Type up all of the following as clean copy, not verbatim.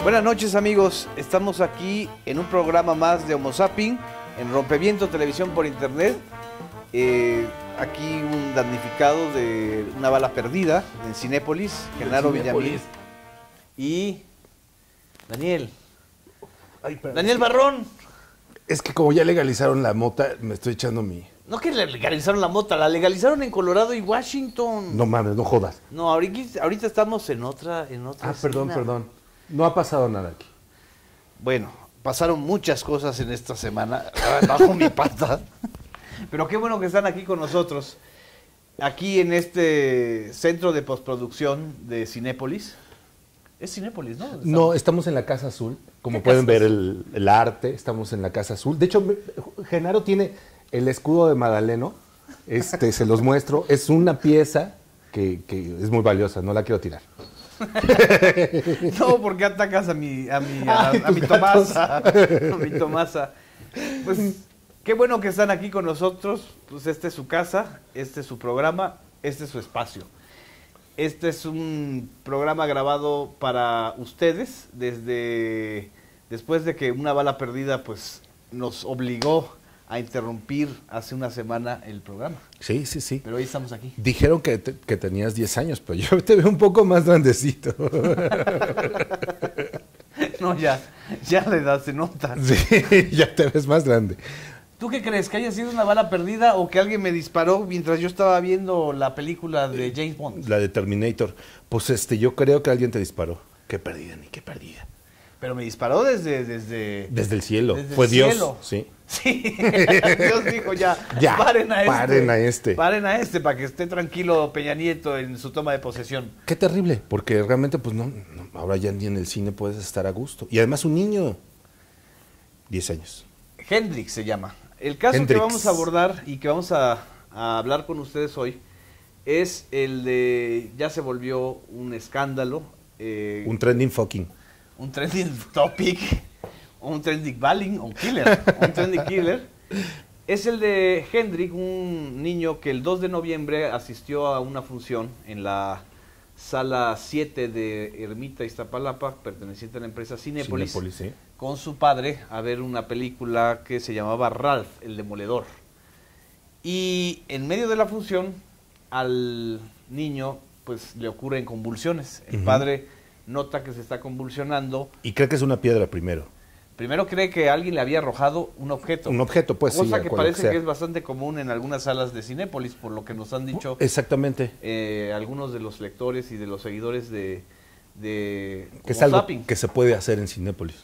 Buenas noches, amigos, estamos aquí en un programa más de Homo Zapping en Rompeviento Televisión por Internet. Aquí un damnificado de una bala perdida en Cinépolis, Genaro Villamil y Daniel. Ay, Daniel Barrón. Es que como ya legalizaron la mota, me estoy echando mi... No que le legalizaron la mota, la legalizaron en Colorado y Washington. No mames, no jodas. No, ahorita estamos en otra Perdón, escena. perdón. No ha pasado nada aquí. Bueno, pasaron muchas cosas en esta semana bajo mi pata. Pero qué bueno que están aquí con nosotros. Aquí en este centro de postproducción de Cinépolis. Es Cinépolis, ¿no? No, estamos en la Casa Azul. Como ¿Qué pueden Casa ver Azul? el arte, estamos en la Casa Azul. De hecho, Genaro tiene el escudo de Madaleno. Se los muestro. Es una pieza que es muy valiosa, no la quiero tirar. No, porque atacas a mi tus Tomasa. A mi Tomasa. Pues qué bueno que están aquí con nosotros. Pues esta es su casa, este es su programa, este es su espacio. Este es un programa grabado para ustedes después de que una bala perdida pues nos obligó a interrumpir hace una semana el programa. Sí, sí, sí. Pero hoy estamos aquí. Dijeron que tenías 10 años, pero yo te veo un poco más grandecito. No, ya la edad se nota. Sí, ya te ves más grande. ¿Tú qué crees? ¿Que haya sido una bala perdida o que alguien me disparó mientras yo estaba viendo la película de James Bond? La de Terminator. Pues yo creo que alguien te disparó. Qué perdida, ni qué perdida. Pero me disparó desde el cielo. desde Fue el Dios. cielo. Sí. Sí, Dios dijo ya, paren a este. Paren a este para que esté tranquilo Peña Nieto en su toma de posesión. Qué terrible, porque realmente pues no, ahora ya ni en el cine puedes estar a gusto. Y además un niño, 10 años. Hendrix se llama. El caso Hendrix. que vamos a abordar y que vamos a hablar con ustedes hoy es el de, ya se volvió un escándalo. Un trending fucking. Un trending topic, un trending balling, un trending killer, es el de Hendrik, un niño que el 2 de noviembre asistió a una función en la sala 7 de Ermita Iztapalapa, perteneciente a la empresa Cinépolis, Sí. con su padre a ver una película que se llamaba Ralph, el Demoledor. Y en medio de la función, al niño pues le ocurren convulsiones. El padre nota que se está convulsionando. Y cree que es una piedra primero. Primero cree que alguien le había arrojado un objeto. Un objeto, pues cosa sí. que parece que es bastante común en algunas salas de Cinépolis, por lo que nos han dicho Exactamente. algunos de los lectores y de los seguidores de Que Homo es algo Zapping. que se puede hacer en Cinépolis.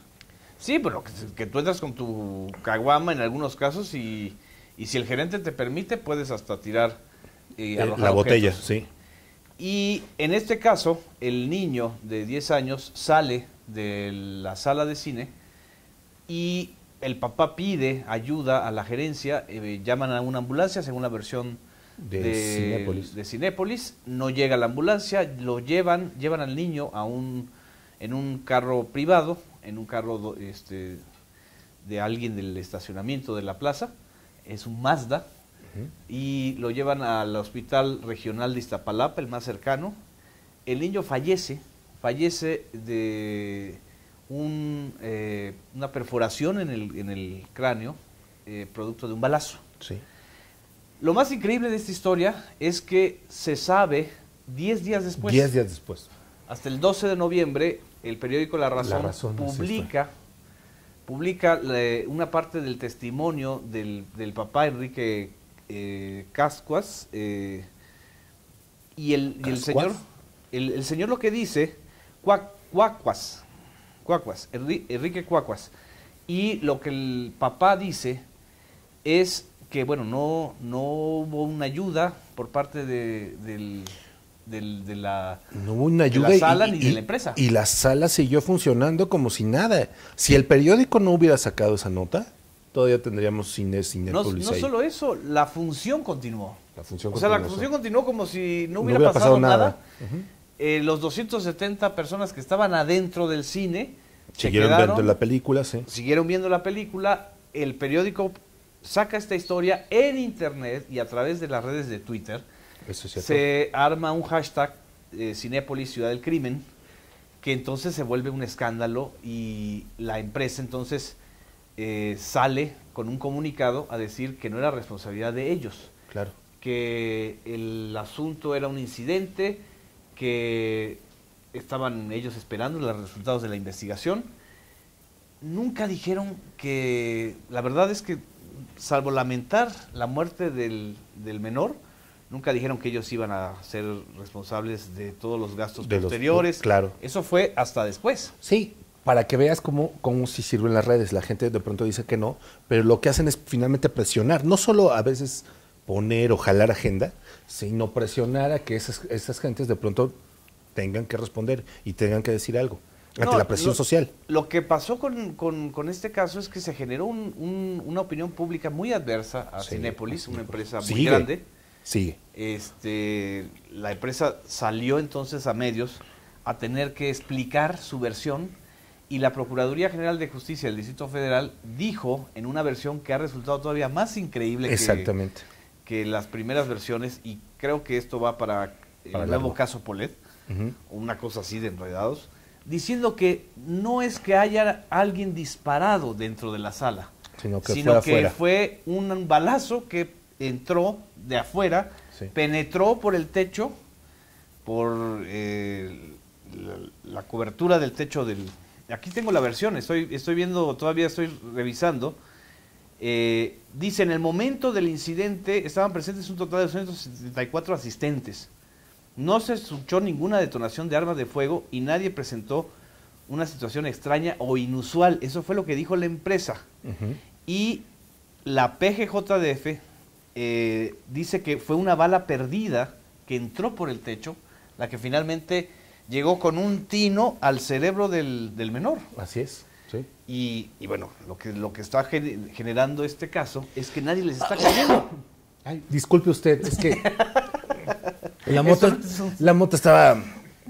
Sí, pero que tú entras con tu caguama en algunos casos y si el gerente te permite, puedes hasta tirar arrojar La botella, objetos. sí. Y en este caso, el niño de 10 años sale de la sala de cine y el papá pide ayuda a la gerencia, llaman a una ambulancia, según la versión de Cinépolis. No llega la ambulancia, llevan al niño en un carro privado, en un carro de alguien del estacionamiento de la plaza, es un Mazda. Y lo llevan al hospital regional de Iztapalapa, el más cercano. El niño fallece de una perforación en el cráneo, producto de un balazo. Sí. Lo más increíble de esta historia es que se sabe 10 días después. 10 días después. Hasta el 12 de noviembre, el periódico La Razón publica una parte del testimonio del papá Enrique Cascuas, y el señor lo que dice, Enrique Cuacuas, y lo que el papá dice es que bueno, no hubo una ayuda por parte de la sala ni de la empresa. Y la sala siguió funcionando como si nada. Si el periódico no hubiera sacado esa nota, todavía tendríamos Cinépolis no ahí. solo eso, la función continuó. La función continuó como si no hubiera pasado nada. Los 270 personas que estaban adentro del cine siguieron viendo la película, sí. Siguieron viendo la película. El periódico saca esta historia en internet y a través de las redes de Twitter. Eso es cierto. Se arma un hashtag Cinépolis Ciudad del Crimen que entonces se vuelve un escándalo y la empresa entonces sale con un comunicado a decir que no era responsabilidad de ellos, Claro. que el asunto era un incidente, que estaban ellos esperando los resultados de la investigación. Nunca dijeron que, la verdad es que, salvo lamentar la muerte del menor, nunca dijeron que ellos iban a ser responsables de todos los gastos posteriores. Claro. Eso fue hasta después. Sí, para que veas cómo sí sirven las redes. La gente de pronto dice que no, pero lo que hacen es finalmente presionar. No solo a veces poner o jalar agenda, sino presionar a que esas gentes de pronto tengan que responder y tengan que decir algo ante la presión social. Lo que pasó con este caso es que se generó una opinión pública muy adversa a Cinépolis, una empresa muy grande. Sigue. La empresa salió entonces a medios a tener que explicar su versión y la Procuraduría General de Justicia del Distrito Federal dijo en una versión que ha resultado todavía más increíble que las primeras versiones, y creo que esto va para el nuevo caso Polet, una cosa así de enredados, diciendo que no es que haya alguien disparado dentro de la sala, sino que fue un balazo que entró de afuera, penetró por el techo, por la cobertura del techo del... Aquí tengo la versión, estoy viendo, todavía estoy revisando. Dice, en el momento del incidente estaban presentes un total de 274 asistentes. No se escuchó ninguna detonación de armas de fuego y nadie presentó una situación extraña o inusual. Eso fue lo que dijo la empresa. Y la PGJDF dice que fue una bala perdida que entró por el techo, la que finalmente llegó con un tino al cerebro del menor. Así es. Sí. Y bueno, lo que está generando este caso es que nadie les está creyendo. Ay, disculpe usted, es que la moto estaba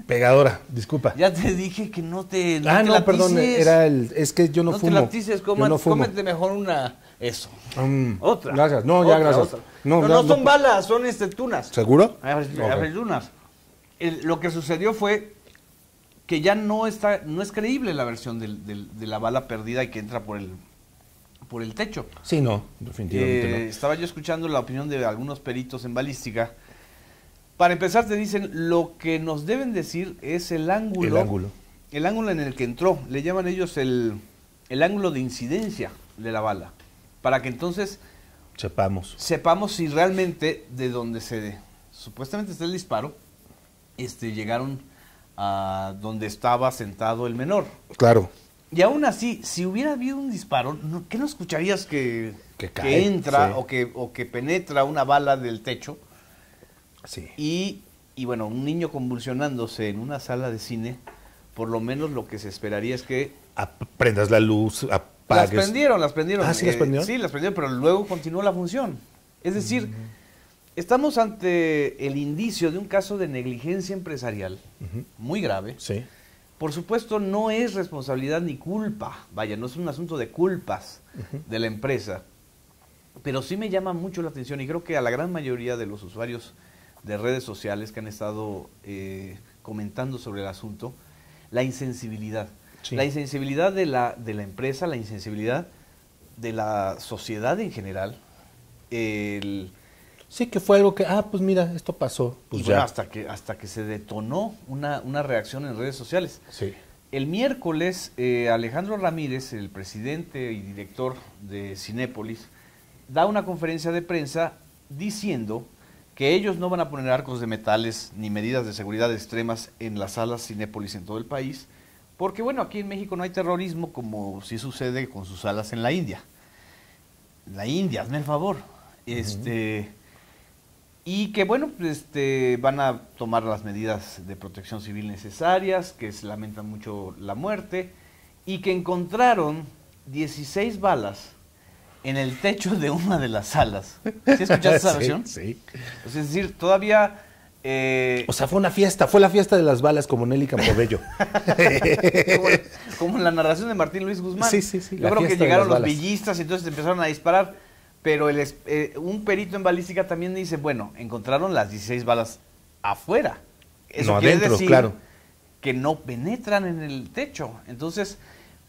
pegadora, disculpa. Ya te dije que no te no, perdón, es que yo no fumo. No te latices, cómete mejor eso. Otra. Gracias, no, ya gracias. Otra. No son balas, son tunas. ¿Seguro? Tunas. Lo que sucedió fue que ya no es creíble la versión de la bala perdida y que entra por el techo. Sí, no, definitivamente no. Estaba yo escuchando la opinión de algunos peritos en balística. Para empezar te dicen, lo que nos deben decir es el ángulo en el que entró. Le llaman ellos el ángulo de incidencia de la bala. Para que entonces sepamos si realmente de donde supuestamente está el disparo, llegaron a donde estaba sentado el menor. Claro. Y aún así, si hubiera habido un disparo, ¿qué no escucharías que entra o que penetra una bala del techo? Sí. Y bueno, un niño convulsionándose en una sala de cine, por lo menos lo que se esperaría es que... prendas la luz, apagues. Las prendieron. ¿Ah, sí las prendieron? Sí, las prendieron, pero luego continuó la función. Es decir, estamos ante el indicio de un caso de negligencia empresarial muy grave. Sí. Por supuesto, no es responsabilidad ni culpa, vaya, no es un asunto de culpas de la empresa, pero sí me llama mucho la atención y creo que a la gran mayoría de los usuarios de redes sociales que han estado comentando sobre el asunto, la insensibilidad. Sí. La insensibilidad de la empresa, la insensibilidad de la sociedad en general. Sí, que fue algo que, pues mira, esto pasó. Pues y bueno, hasta que se detonó una reacción en redes sociales. Sí. El miércoles, Alejandro Ramírez, el presidente y director de Cinépolis, da una conferencia de prensa diciendo que ellos no van a poner arcos de metales ni medidas de seguridad extremas en las salas Cinépolis en todo el país, porque bueno, aquí en México no hay terrorismo como sí sucede con sus salas en la India. La India, hazme el favor. Y que bueno, van a tomar las medidas de protección civil necesarias, que se lamentan mucho la muerte, y que encontraron 16 balas en el techo de una de las salas. ¿Sí escuchaste esa versión? Sí. Pues es decir, todavía... O sea, fue la fiesta de las balas como Nelly Campobello. como en la narración de Martín Luis Guzmán. Sí. Yo creo que llegaron los villistas y entonces empezaron a disparar, pero un perito en balística también dice, bueno, encontraron las 16 balas afuera. Eso no quiere adentro, decir claro. que no penetran en el techo. Entonces,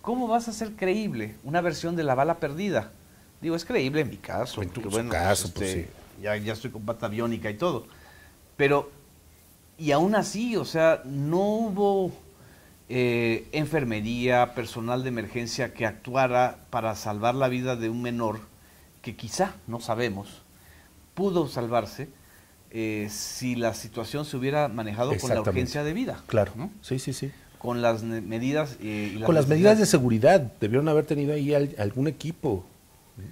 ¿cómo vas a hacer creíble una versión de La bala perdida? Digo, es creíble en mi caso. En tu porque, caso, pues sí. Ya estoy con pata biónica y todo. Pero, y aún así, o sea, no hubo enfermería, personal de emergencia que actuara para salvar la vida de un menor que quizá, no sabemos, pudo salvarse si la situación se hubiera manejado con la urgencia de vida. Claro, ¿no? Sí. Con las medidas con las medidas de seguridad, debieron haber tenido ahí algún equipo,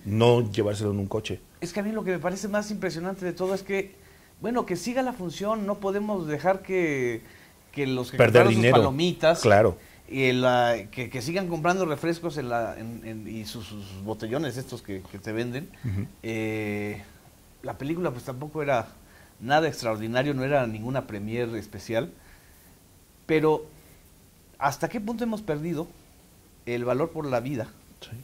no llevárselo en un coche. Es que a mí lo que me parece más impresionante de todo es que, bueno, que siga la función, no podemos dejar que los que perder compraron dinero, sus palomitas, claro, que sigan comprando refrescos y sus botellones estos que te venden. La película pues tampoco era nada extraordinario, no era ninguna premier especial, pero ¿hasta qué punto hemos perdido el valor por la vida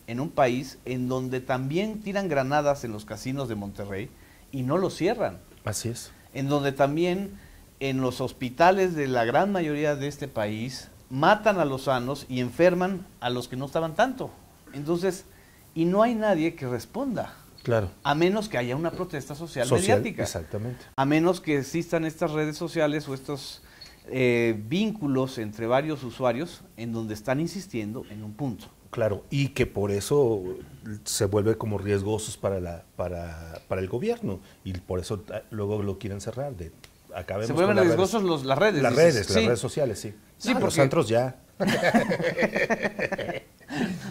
en un país en donde también tiran granadas en los casinos de Monterrey y no los cierran? Así es. En donde también en los hospitales de la gran mayoría de este país matan a los sanos y enferman a los que no estaban tanto. Entonces, y no hay nadie que responda. Claro. A menos que haya una protesta social mediática. Exactamente. A menos que existan estas redes sociales o estos vínculos entre varios usuarios en donde están insistiendo en un punto. Claro, y que por eso se vuelve como riesgosos para el gobierno y por eso luego lo quieren cerrar. Se vuelven riesgosos las redes. Las redes sociales, sí. Sí, porque los antros ya.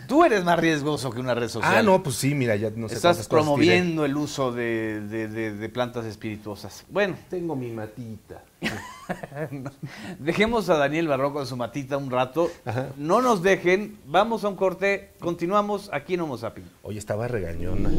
Tú eres más riesgoso que una red social. Ah, no, pues sí, mira, ya no sé. Estás promoviendo el uso de plantas espirituosas. Bueno. Tengo mi matita. No. Dejemos a Daniel Barroco con su matita un rato. Ajá. No nos dejen. Vamos a un corte. Continuamos aquí en Homo Sapiens. Oye, estaba regañona.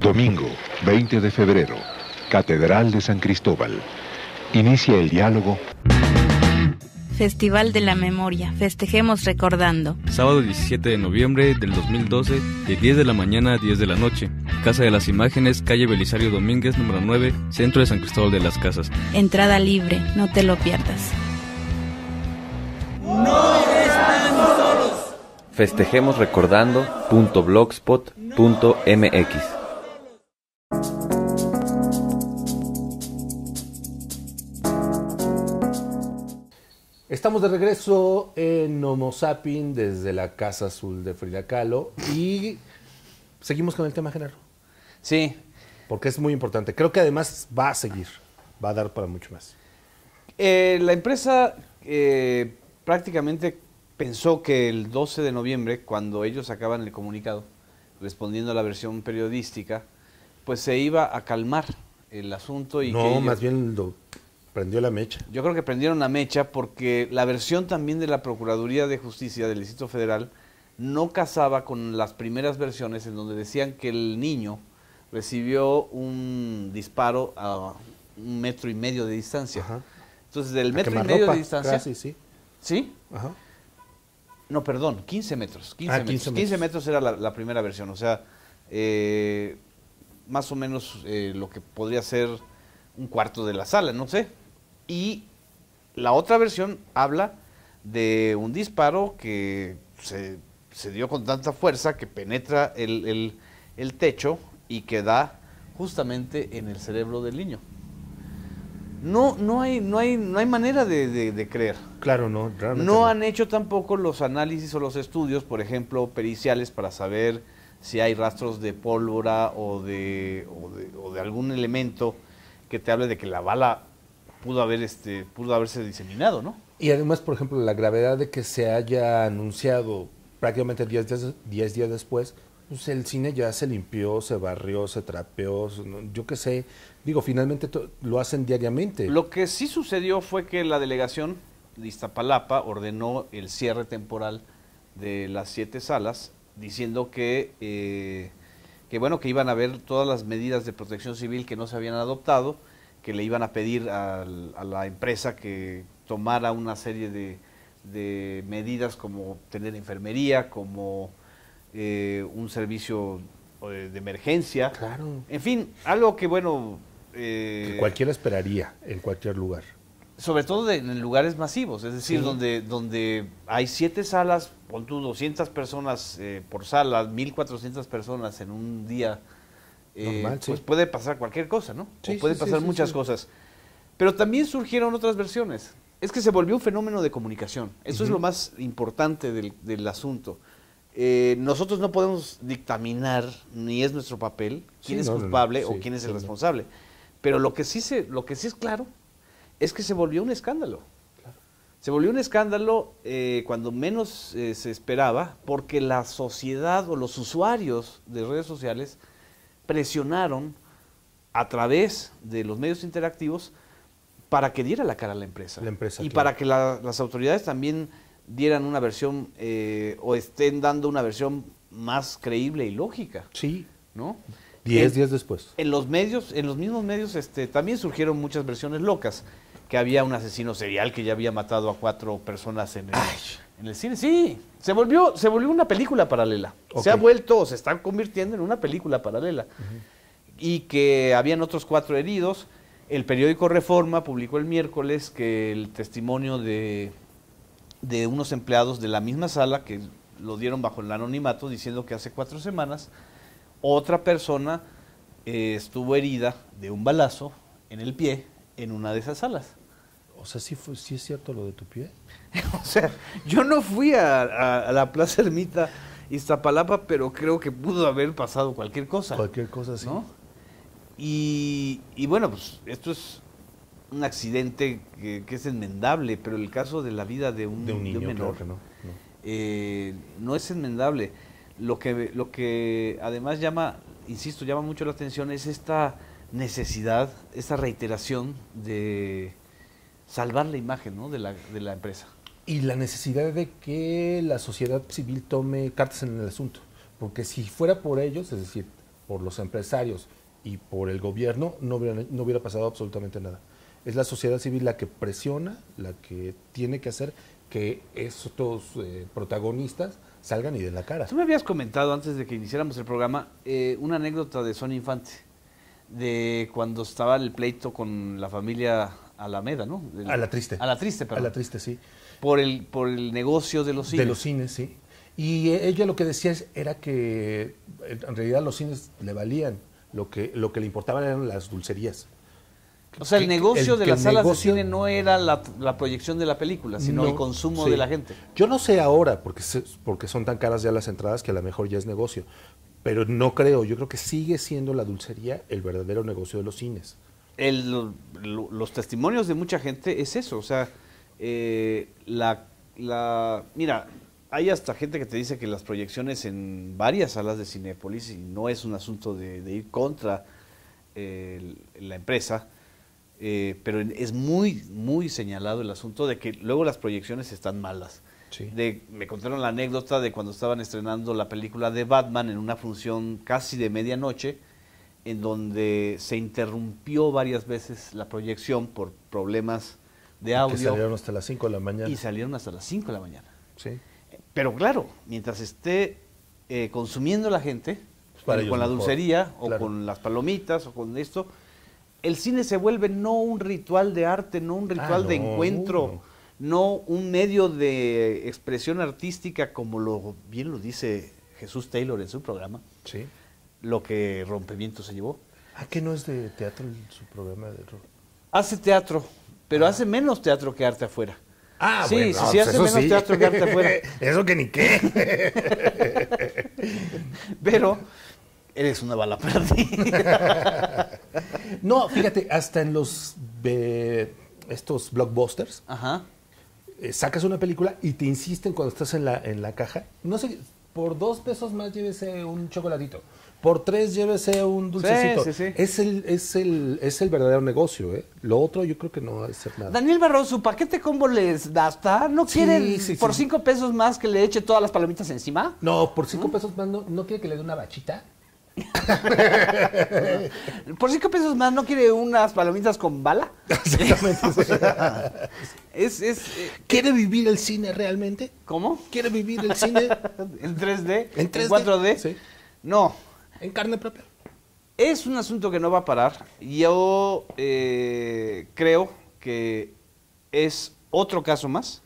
Domingo, 20 de febrero, Catedral de San Cristóbal. Inicia el diálogo. Festival de la Memoria, festejemos recordando. Sábado 17 de noviembre del 2012, de 10 de la mañana a 10 de la noche. Casa de las Imágenes, calle Belisario Domínguez, número 9, centro de San Cristóbal de las Casas. Entrada libre, no te lo pierdas. No están solos. Festejemos recordando.blogspot.mx. Estamos de regreso en Homo Sapiens desde la Casa Azul de Frida Kahlo y seguimos con el tema, Genaro. Sí. Porque es muy importante. Creo que además va a seguir, va a dar para mucho más. La empresa prácticamente pensó que el 12 de noviembre, cuando ellos sacaban el comunicado, respondiendo a la versión periodística, pues se iba a calmar el asunto. Y no, que ellos, más bien prendió la mecha. Yo creo que prendieron la mecha porque la versión también de la Procuraduría de Justicia del Distrito Federal no casaba con las primeras versiones en donde decían que el niño recibió un disparo a 1,5 metros de distancia. Ajá. Entonces, del 1,5 metros de distancia... Casi, sí. ¿Sí? Ajá. No, perdón, 15 metros. 15 metros era la primera versión. O sea, más o menos lo que podría ser un cuarto de la sala, no sé. Y la otra versión habla de un disparo que se dio con tanta fuerza que penetra el techo y que da justamente en el cerebro del niño. No hay manera de creer. Claro, no. No han hecho tampoco los análisis o los estudios, por ejemplo, periciales para saber si hay rastros de pólvora o de algún elemento que te hable de que la bala pudo haberse diseminado, ¿no? Y además, por ejemplo, la gravedad de que se haya anunciado prácticamente 10 días después, pues el cine ya se limpió, se barrió, se trapeó, yo qué sé. Digo, finalmente lo hacen diariamente. Lo que sí sucedió fue que la delegación de Iztapalapa ordenó el cierre temporal de las 7 salas, diciendo bueno, que iban a ver todas las medidas de protección civil que no se habían adoptado, que le iban a pedir a la empresa que tomara una serie de medidas como tener enfermería, como un servicio de emergencia. Claro. En fin, algo que, bueno... que cualquiera esperaría en cualquier lugar. Sobre todo en lugares masivos, es decir, Sí. donde hay 7 salas, pon tú 200 personas por sala, 1.400 personas en un día, Normal, pues sí. puede pasar cualquier cosa, ¿no? Sí, O puede sí, pasar sí, muchas sí. cosas. Pero también surgieron otras versiones. Es que se volvió un fenómeno de comunicación. Eso es lo más importante del asunto. Nosotros no podemos dictaminar, ni es nuestro papel, quién Sí, es no, no, culpable no, o sí, quién es el sí, no. responsable. Pero lo que sí es claro es que se volvió un escándalo. Se volvió un escándalo cuando menos se esperaba, porque la sociedad o los usuarios de redes sociales presionaron a través de los medios interactivos para que diera la cara a la empresa. La empresa, y claro. para que las autoridades también dieran una versión o estén dando una versión más creíble y lógica, Sí, ¿no? 10 días después. En los mismos medios, también surgieron muchas versiones locas, que había un asesino serial que ya había matado a 4 personas en el cine. Sí, se volvió una película paralela. Ok. Se ha vuelto, o se está convirtiendo en una película paralela. Y que habían otros 4 heridos. El periódico Reforma publicó el miércoles que el testimonio de unos empleados de la misma sala, que lo dieron bajo el anonimato, diciendo que hace 4 semanas otra persona estuvo herida de un balazo en el pie en una de esas salas. O sea, sí es cierto lo de tu pie. O sea, yo no fui a la Plaza Ermita Iztapalapa, pero creo que pudo haber pasado cualquier cosa. Cualquier cosa así. ¿No? Y bueno, pues esto es un accidente que es enmendable, pero el caso de la vida de un niño, menor claro que no. no es enmendable. Lo que además llama mucho la atención es esta necesidad, esta reiteración de salvar la imagen, ¿no?, de la empresa. Y la necesidad de que la sociedad civil tome cartas en el asunto. Porque si fuera por ellos, es decir, por los empresarios y por el gobierno, no hubiera pasado absolutamente nada. Es la sociedad civil la que presiona, la que tiene que hacer que estos protagonistas salgan y den la cara. Tú me habías comentado antes de que iniciáramos el programa una anécdota de Sonia Infante, de cuando estaba el pleito con la familia Alameda, ¿no? A la triste. A la triste, perdón. A la triste, sí. Por el negocio de los cines. De los cines, sí. Y ella lo que decía era que en realidad los cines le valían, lo que le importaban eran las dulcerías. O sea, el negocio de las salas de cine no era la proyección de la película, sino No, el consumo sí. de la gente. Yo no sé ahora, porque son tan caras ya las entradas que a lo mejor ya es negocio, pero no creo, yo creo que sigue siendo la dulcería el verdadero negocio de los cines. Los testimonios de mucha gente es eso, o sea, mira, hay hasta gente que te dice que las proyecciones en varias salas de Cinépolis, y no es un asunto de ir contra la empresa, pero es muy, muy señalado el asunto de que luego las proyecciones están malas. Sí. Me contaron la anécdota de cuando estaban estrenando la película de Batman en una función casi de medianoche, en donde se interrumpió varias veces la proyección por problemas de audio. Que salieron hasta las 5 de la mañana. Y salieron hasta las 5 de la mañana. Sí. Pero claro, mientras esté consumiendo la gente, Para con ellos la mejor, dulcería, o claro. con las palomitas, o con esto, el cine se vuelve no un ritual de arte, no un ritual de no, encuentro, no un medio de expresión artística, como bien lo dice Jesús Taylor en su programa, Sí. lo que Rompimiento se llevó. ¿Que no es de teatro su programa de rock? Hace teatro, pero hace menos teatro que arte afuera. Sí, bueno, sí, pues sí hace eso menos sí. teatro que arte afuera. Eso que ni qué. Pero eres una bala perdida. No, fíjate, hasta en estos blockbusters, Ajá. sacas una película y te insisten cuando estás en la caja. No sé, por 2 pesos más llévese un chocolatito. Por 3 llévese un dulcecito. Sí, sí, sí. Es el verdadero negocio, ¿eh? Lo otro yo creo que no va a ser nada. Daniel Barroso, ¿paquete combo les da? ¿No Sí, quieren sí, por sí. 5 pesos más que le eche todas las palomitas encima? No, por 5 pesos más no quiere que le dé una bachita. ¿Por 5 pesos más no quiere unas palomitas con bala? Exactamente. ¿Quiere vivir el cine realmente? ¿Cómo? ¿Quiere vivir el cine ¿En 3D? en 3D? 4D? Sí. No. En carne propia. Es un asunto que no va a parar. Yo creo que es otro caso más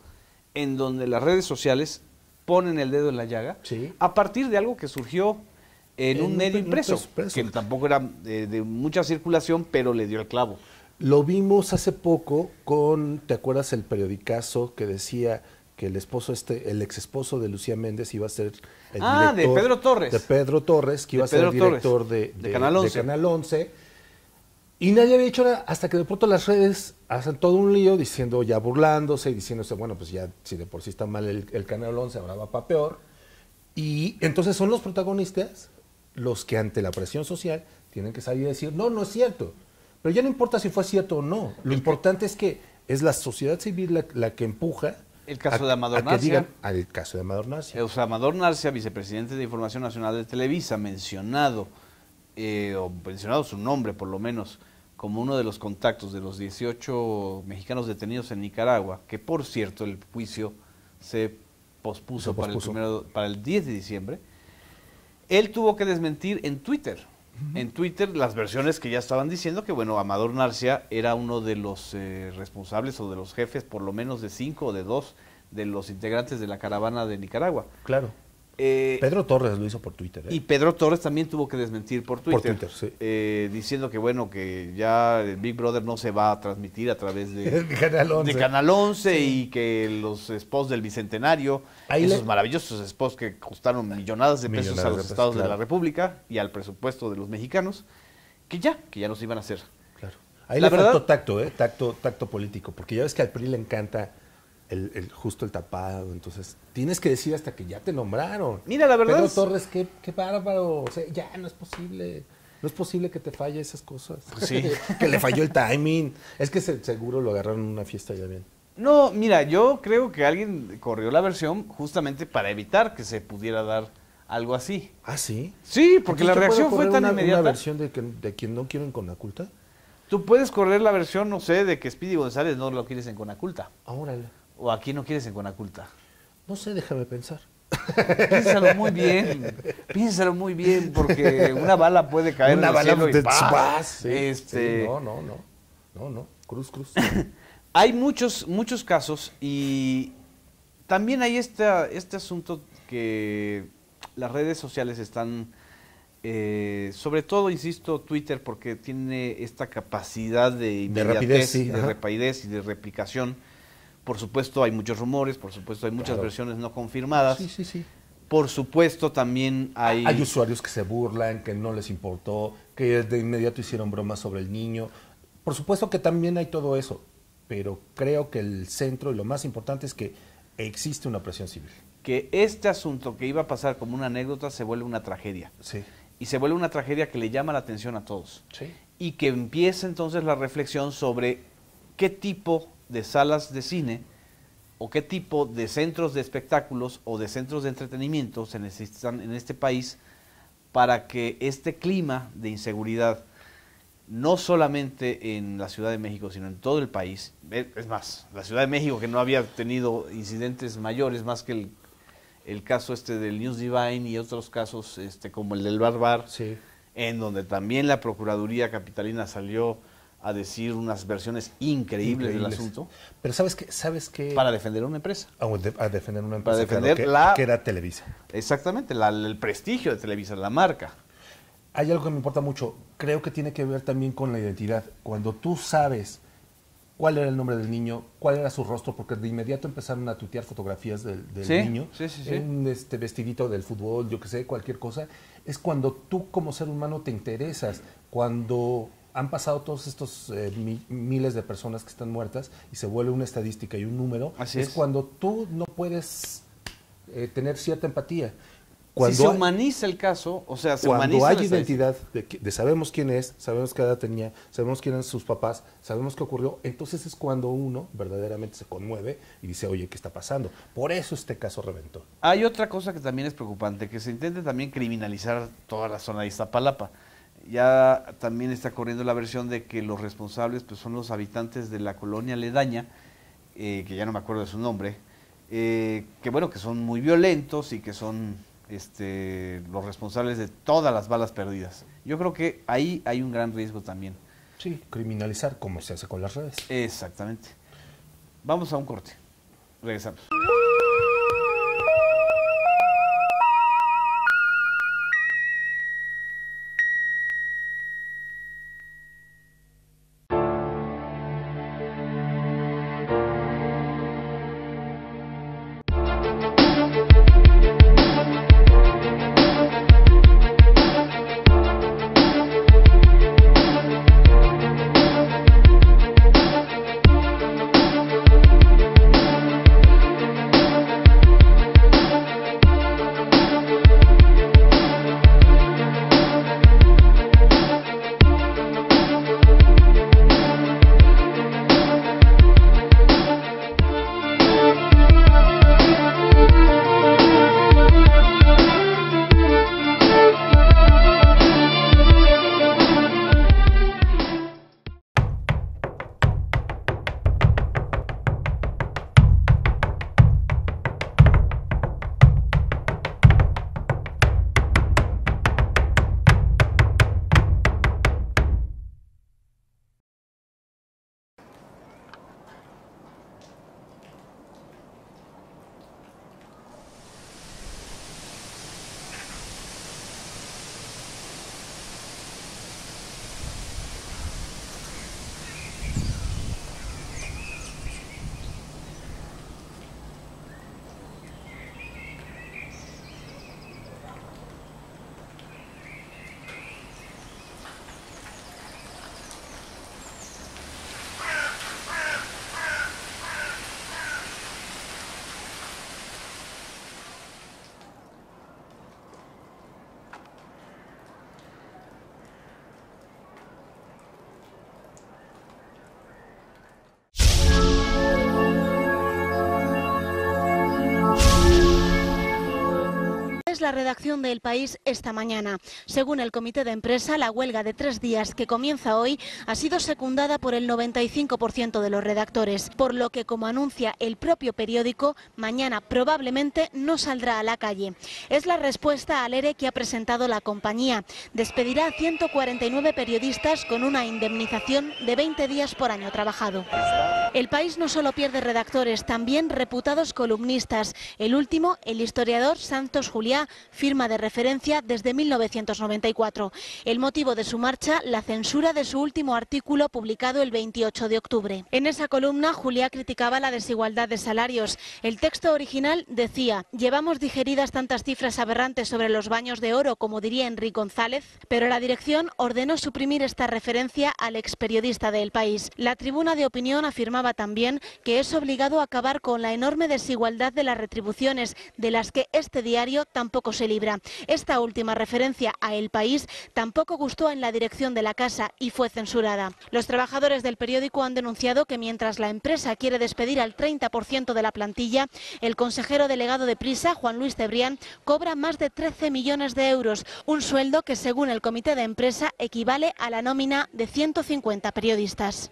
en donde las redes sociales ponen el dedo en la llaga Sí. a partir de algo que surgió en un medio impreso, impreso. que tampoco era de mucha circulación, pero le dio el clavo. Lo vimos hace poco con, ¿te acuerdas el periodicazo que decía que el esposo el ex esposo de Lucía Méndez iba a ser el director de Pedro Torres. De Pedro Torres, que iba a ser el Pedro Torres, director de Canal 11. Canal 11. Y nadie había hecho nada, hasta que de pronto las redes hacen todo un lío diciendo, ya burlándose y diciéndose, bueno, pues ya si de por sí está mal el Canal 11, ahora va para peor. Y entonces son los protagonistas los que ante la presión social tienen que salir y decir, no, no es cierto. Pero ya no importa si fue cierto o no. Lo importante es que es la sociedad civil la que empuja El caso de Amador a que Narcia. digan al caso de Amador Narcia. O sea, Amador Narcia, vicepresidente de Información Nacional de Televisa, mencionado su nombre por lo menos, como uno de los contactos de los 18 mexicanos detenidos en Nicaragua, que por cierto el juicio se pospuso, para el 10 de diciembre, él tuvo que desmentir en Twitter. En Twitter las versiones que ya estaban diciendo que, bueno, Amador Narcia era uno de los responsables o de los jefes, por lo menos de 5 o de 2 de los integrantes de la caravana de Nicaragua. Claro. Pedro Torres lo hizo por Twitter. Y Pedro Torres también tuvo que desmentir por Twitter. Por Twitter, sí. Diciendo que, bueno, que ya el Big Brother no se va a transmitir a través de Canal 11. Sí. Y que los spots del Bicentenario, Ahí esos maravillosos spots que costaron millonadas de pesos a los estados claro. de la República y al presupuesto de los mexicanos, que ya no se iban a hacer. Claro. Ahí La le faltó verdad, tacto político, porque ya ves que al PRI le encanta justo el tapado, entonces tienes que decir hasta que ya te nombraron. Mira, la verdad Pedro es- Torres, qué bárbaro, o sea, ya no es posible que te falle esas cosas. Sí. Que le falló el timing. Es que seguro lo agarraron en una fiesta ya bien. No, mira, yo creo que alguien corrió la versión justamente para evitar que se pudiera dar algo así. ¿Ah, sí? Sí, porque la Entonces, ¿yo reacción puedo fue correr tan una inmediata. versión de quien no quiero en Conaculta? Tú puedes correr la versión, no sé, de que Speedy González no lo quieres en Conaculta. Órale. O aquí no quieres en Conaculta. No sé, déjame pensar. Piénsalo muy bien, porque una bala puede caer Una del bala cielo y de ¡pah! ¡paz! Sí, Este, sí, no, cruz. Hay muchos casos y también hay este asunto que las redes sociales están, sobre todo, insisto, Twitter, porque tiene esta capacidad de inmediatez, rapidez, sí, de ajá. rapidez y de replicación. Por supuesto hay muchos rumores, por supuesto hay muchas Claro. versiones no confirmadas. Sí. Por supuesto también hay... Hay usuarios que se burlan, que no les importó, que de inmediato hicieron bromas sobre el niño. Por supuesto que también hay todo eso, pero creo que el centro y lo más importante es que existe una presión civil. que este asunto que iba a pasar como una anécdota se vuelve una tragedia. Sí. Y se vuelve una tragedia que le llama la atención a todos. Sí. Y que empieza entonces la reflexión sobre qué tipo de salas de cine o qué tipo de centros de espectáculos o de centros de entretenimiento se necesitan en este país para que este clima de inseguridad, no solamente en la Ciudad de México, sino en todo el país, es más, la Ciudad de México, que no había tenido incidentes mayores más que el caso del News Divine y otros casos como el del Bar, Sí. en donde también la Procuraduría Capitalina salió a decir unas versiones increíbles del asunto Pero ¿sabes qué? para defender a una empresa. A defender una Para empresa, defender que era Televisa. Exactamente, el prestigio de Televisa, la marca. Hay algo que me importa mucho. Creo que tiene que ver también con la identidad. Cuando tú sabes cuál era el nombre del niño, cuál era su rostro, porque de inmediato empezaron a tuitear fotografías del Sí, niño, sí. en vestidito del fútbol, yo qué sé, cualquier cosa. Es cuando tú como ser humano te interesas, cuando han pasado todos estos miles de personas que están muertas y se vuelve una estadística y un número. Así es. Cuando tú no puedes tener cierta empatía. Cuando si se hay- humaniza el caso, o sea, se Cuando humaniza hay la estadística. identidad de sabemos quién es, sabemos qué edad tenía, sabemos quién eran sus papás, sabemos qué ocurrió, entonces es cuando uno verdaderamente se conmueve y dice, oye, ¿qué está pasando? Por eso este caso reventó. Hay otra cosa que también es preocupante, que se intente también criminalizar toda la zona de Iztapalapa. Ya también está corriendo la versión de que los responsables pues, son los habitantes de la colonia aledaña, que ya no me acuerdo de su nombre, que bueno, que son muy violentos y que son los responsables de todas las balas perdidas. Yo creo que ahí hay un gran riesgo también. Sí, criminalizar como se hace con las redes. Exactamente. Vamos a un corte. Regresamos. La redacción de El País esta mañana. Según el comité de empresa, la huelga de 3 días que comienza hoy ha sido secundada por el 95% de los redactores, por lo que, como anuncia el propio periódico, mañana probablemente no saldrá a la calle. Es la respuesta al ERE que ha presentado la compañía. Despedirá a 149 periodistas con una indemnización de 20 días por año trabajado. El País no solo pierde redactores, también reputados columnistas. El último, el historiador Santos Juliá, firma de referencia desde 1994. El motivo de su marcha, la censura de su último artículo publicado el 28 de octubre. En esa columna, Juliá criticaba la desigualdad de salarios. El texto original decía: llevamos digeridas tantas cifras aberrantes sobre los baños de oro, como diría Enrique González, pero la dirección ordenó suprimir esta referencia al experiodista de El País. La tribuna de opinión afirmaba también que es obligado a acabar con la enorme desigualdad de las retribuciones, de las que este diario tampoco se libra. Esta última referencia a El País tampoco gustó en la dirección de la casa y fue censurada. Los trabajadores del periódico han denunciado que mientras la empresa quiere despedir al 30% de la plantilla, el consejero delegado de Prisa, Juan Luis Cebrián, cobra más de 13 millones de euros, un sueldo que según el comité de empresa equivale a la nómina de 150 periodistas.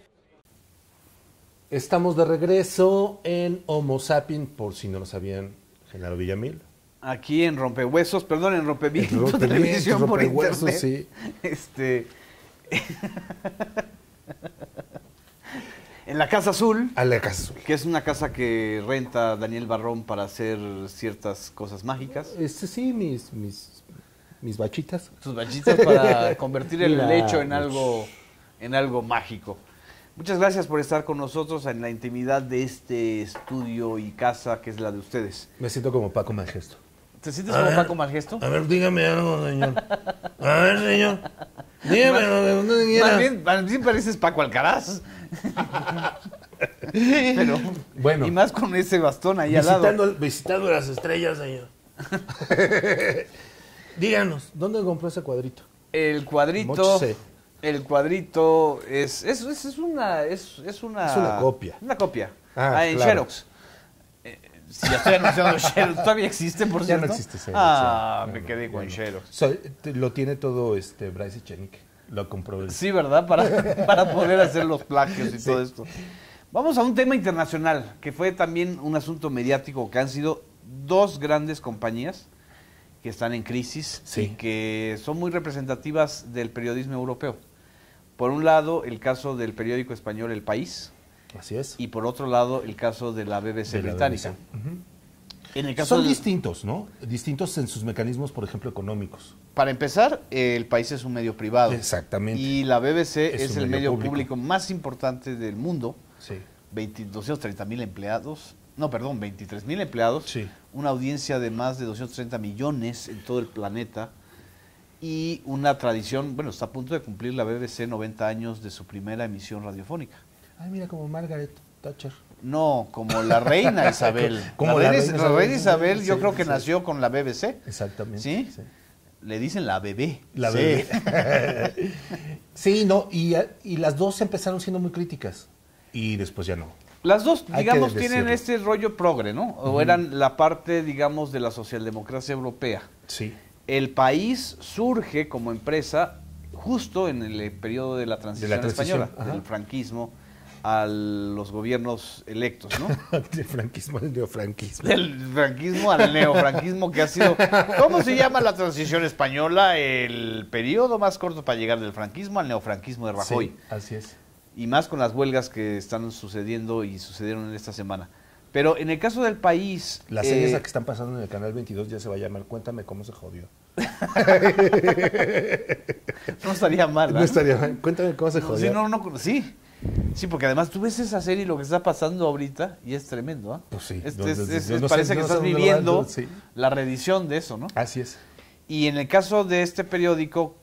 Estamos de regreso en Homo Sapien, por si no lo sabían, Genaro Villamil. Aquí en Rompehuesos, perdón, en Rompevientos, Televisión por Rompehuesos, internet. Sí. En la Casa Azul. A la Casa Azul. Que es una casa que renta Daniel Barrón para hacer ciertas cosas mágicas. Sí, mis bachitas. Tus bachitas para convertir el Mira, lecho en algo mágico. Muchas gracias por estar con nosotros en la intimidad de este estudio y casa que es la de ustedes. Me siento como Paco Malgesto. ¿Te sientes como Paco Malgesto? A ver, dígame algo, señor. A ver, señor. Dígame lo que usted quiera. Más bien pareces Paco Alcaraz. Pero, bueno. Y más con ese bastón ahí al lado. Visitando las estrellas, señor. Díganos, ¿dónde compró ese cuadrito? El cuadrito... Móchese. El cuadrito es una copia. Una copia. En claro. Xerox. Si ya estoy anunciando Xerox, ¿todavía existe, por Ya cierto? no existe Xerox. Me quedé con Xerox. Lo tiene todo Bryce Echenique. Lo compró él. Sí, ¿verdad? Para poder hacer los plagios y todo esto. Vamos a un tema internacional, que fue también un asunto mediático, que han sido dos grandes compañías que están en crisis y que son muy representativas del periodismo europeo. Por un lado, el caso del periódico español El País. Así es. Y por otro lado, el caso de la BBC británica. En el caso son distintos, ¿no? Distintos en sus mecanismos, por ejemplo, económicos. Para empezar, El País es un medio privado. Exactamente. Y la BBC es el medio público público más importante del mundo. Sí. 230,000 empleados. No, perdón, 23,000 empleados. Sí. Una audiencia de más de 230 millones en todo el planeta. Y una tradición, bueno, está a punto de cumplir la BBC 90 años de su primera emisión radiofónica. Ay, mira, como Margaret Thatcher. No, como la reina Isabel. Como la reina Isabel, yo sí, creo que sí. nació con la BBC. Exactamente. ¿Sí? Le dicen la bebé. La sí. bebé. Sí, no, y las dos empezaron siendo muy críticas. Y después ya no. Las dos, Hay digamos, que tienen decirlo. este rollo progre, ¿no? O eran la parte, digamos, de la socialdemocracia europea. Sí. El País surge como empresa justo en el periodo de la transición española, del franquismo a los gobiernos electos, ¿no? Del franquismo al neofranquismo. Del franquismo al neofranquismo, que ha sido... ¿Cómo se llama la transición española? El periodo más corto para llegar del franquismo al neofranquismo de Rajoy. Sí, así es. Y más con las huelgas que están sucediendo y sucedieron en esta semana. Pero en el caso del País... La serie esa que están pasando en el canal 22 ya se va a llamar Cuéntame cómo se jodió. No estaría mal, ¿no? No estaría mal. Cuéntame cómo se jodió. Sí, porque además tú ves esa serie y lo que está pasando ahorita y es tremendo, ¿ah? Pues sí. Parece que estás viviendo la reedición de eso, ¿no? Así es. Y en el caso de este periódico,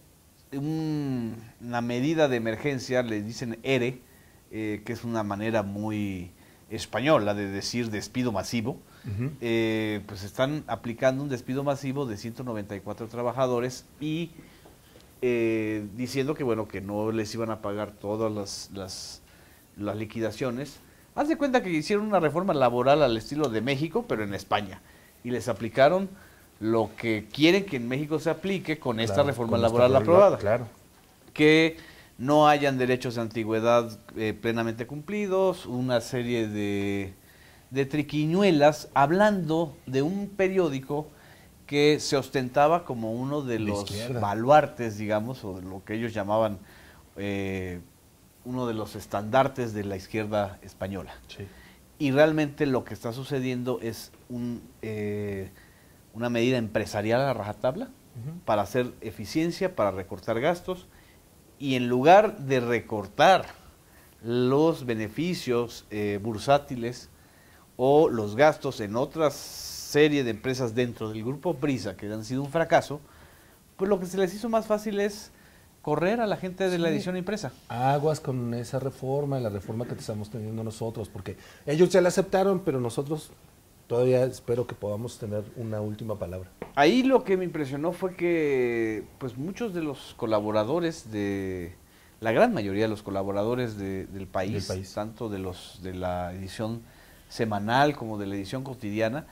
una medida de emergencia, le dicen ERE, que es una manera muy española de decir despido masivo, pues están aplicando un despido masivo de 194 trabajadores y diciendo que bueno, que no les iban a pagar todas las liquidaciones. Haz de cuenta que hicieron una reforma laboral al estilo de México, pero en España, y les aplicaron lo que quieren que en México se aplique con esta reforma laboral aprobada. Claro. Que no hayan derechos de antigüedad plenamente cumplidos, una serie de triquiñuelas, hablando de un periódico que se ostentaba como uno de los baluartes, digamos, o de lo que ellos llamaban uno de los estandartes de la izquierda española. Sí. Y realmente lo que está sucediendo es una medida empresarial a rajatabla para hacer eficiencia, para recortar gastos, y en lugar de recortar los beneficios bursátiles o los gastos en otras serie de empresas dentro del grupo Prisa que han sido un fracaso, pues lo que se les hizo más fácil es correr a la gente de la edición impresa. Aguas con esa reforma, la reforma que estamos teniendo nosotros, porque ellos ya la aceptaron, pero nosotros todavía espero que podamos tener una última palabra. Ahí lo que me impresionó fue que pues muchos de los colaboradores la gran mayoría de los colaboradores del país, tanto de la edición semanal como de la edición cotidiana,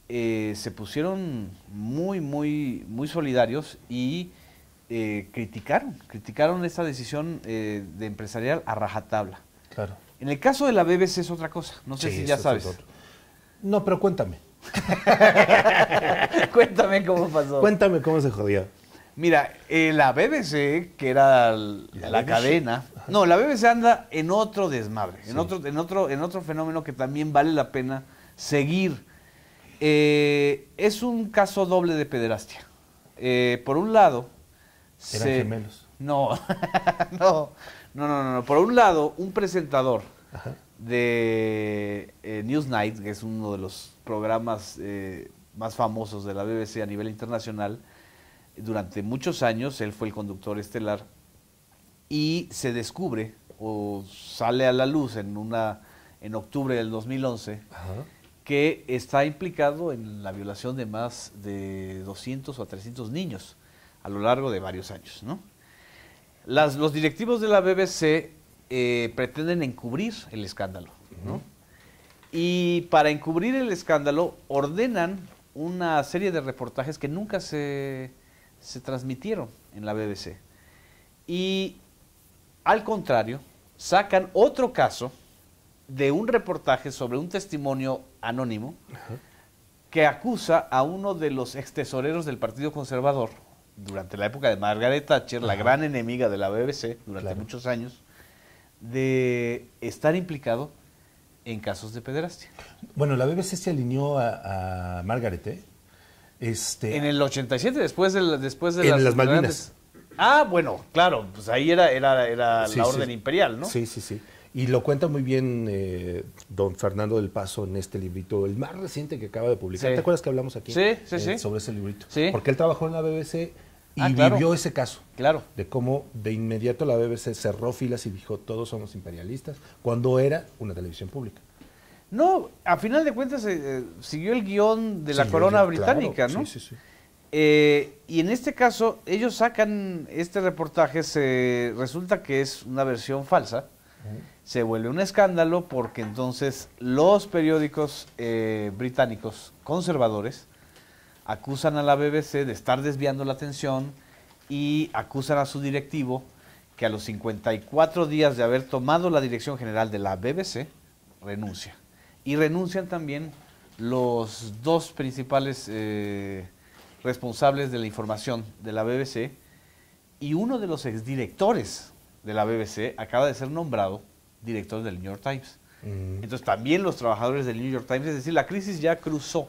se pusieron muy solidarios y criticaron esta decisión de empresarial a rajatabla. Claro. En el caso de la BBC es otra cosa, no sé si ya sabes. No, pero cuéntame. Cuéntame cómo pasó. Cuéntame cómo se jodió. Mira, la BBC, que era la cadena, no, la BBC anda en otro desmadre, en otro fenómeno que también vale la pena seguir. Es un caso doble de pederastia. Por un lado, eran gemelos. No, no. Por un lado, un presentador de Newsnight, que es uno de los programas más famosos de la BBC a nivel internacional, durante muchos años él fue el conductor estelar, y se descubre o sale a la luz en octubre del 2011 que está implicado en la violación de más de 200 o 300 niños a lo largo de varios años, ¿no? Los directivos de la BBC pretenden encubrir el escándalo, ¿no? Y para encubrir el escándalo ordenan una serie de reportajes que nunca se transmitieron en la BBC. Y al contrario, sacan otro caso de un reportaje sobre un testimonio anónimo que acusa a uno de los extesoreros del Partido Conservador durante la época de Margaret Thatcher, la gran enemiga de la BBC durante muchos años, de estar implicado en casos de pederastia. Bueno, la BBC se alineó a Margaret, ¿eh? En el 87, después de en las Malvinas. Ah, bueno, claro, pues ahí era Sí, la orden imperial, ¿no? Sí, sí, sí. Y lo cuenta muy bien don Fernando del Paso en este librito, el más reciente que acaba de publicar. Sí. ¿Te acuerdas que hablamos aquí? Sí, sí, sí. Sobre ese librito. Sí. Porque él trabajó en la BBC y claro. vivió ese caso. Claro. De cómo de inmediato la BBC cerró filas y dijo, todos somos imperialistas, cuando era una televisión pública. No, a final de cuentas siguió el guión de la corona británica, claro, ¿no? Sí, sí, sí. Y en este caso, ellos sacan este reportaje, resulta que es una versión falsa, se vuelve un escándalo porque entonces los periódicos británicos conservadores acusan a la BBC de estar desviando la atención y acusan a su directivo que a los 54 días de haber tomado la dirección general de la BBC, renuncia. Y renuncian también los dos principales responsables de la información de la BBC, y uno de los exdirectores de la BBC acaba de ser nombrado director del New York Times. Entonces también los trabajadores del New York Times, es decir, la crisis ya cruzó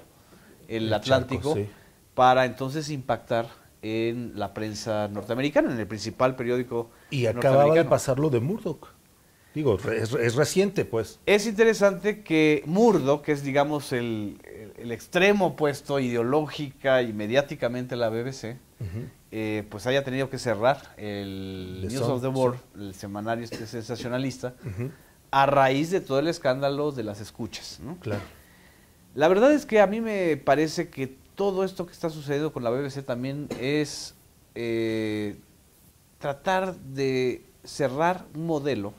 el Atlántico charco, sí. para entonces impactar en la prensa norteamericana, en el principal periódico Y acababa de pasar lo de Murdoch. Digo, es reciente, pues. Es interesante que Murdoch, que es, digamos, el extremo opuesto ideológica y mediáticamente a la BBC, pues haya tenido que cerrar el News of the World, el semanario sensacionalista, a raíz de todo el escándalo de las escuchas, ¿no? Claro. La verdad es que a mí me parece que todo esto que está sucediendo con la BBC también es tratar de cerrar un modelo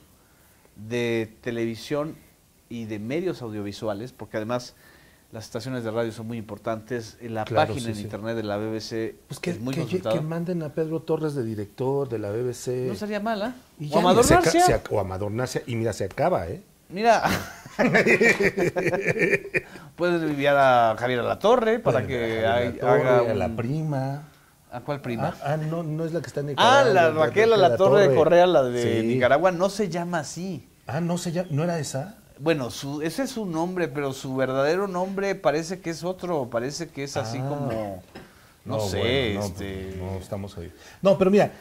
de televisión y de medios audiovisuales, porque además las estaciones de radio son muy importantes, la página en internet de la BBC pues es muy consultada. Que manden a Pedro Torres de director de la BBC. No sería mala. Y o Amador Narcia. O Amador Narcia, y mira, se acaba, ¿eh? Mira, puedes enviar a Javier Alatorre para que haga a la prima. ¿A cuál prima? No es la que está en Nicaragua. La Raquel Alatorre de Correa, la de Nicaragua, no se llama así. No se llama, ¿no era esa? Bueno, ese es su nombre, pero su verdadero nombre parece que es otro, parece que es así como, no sé, no estamos ahí. No, pero mira,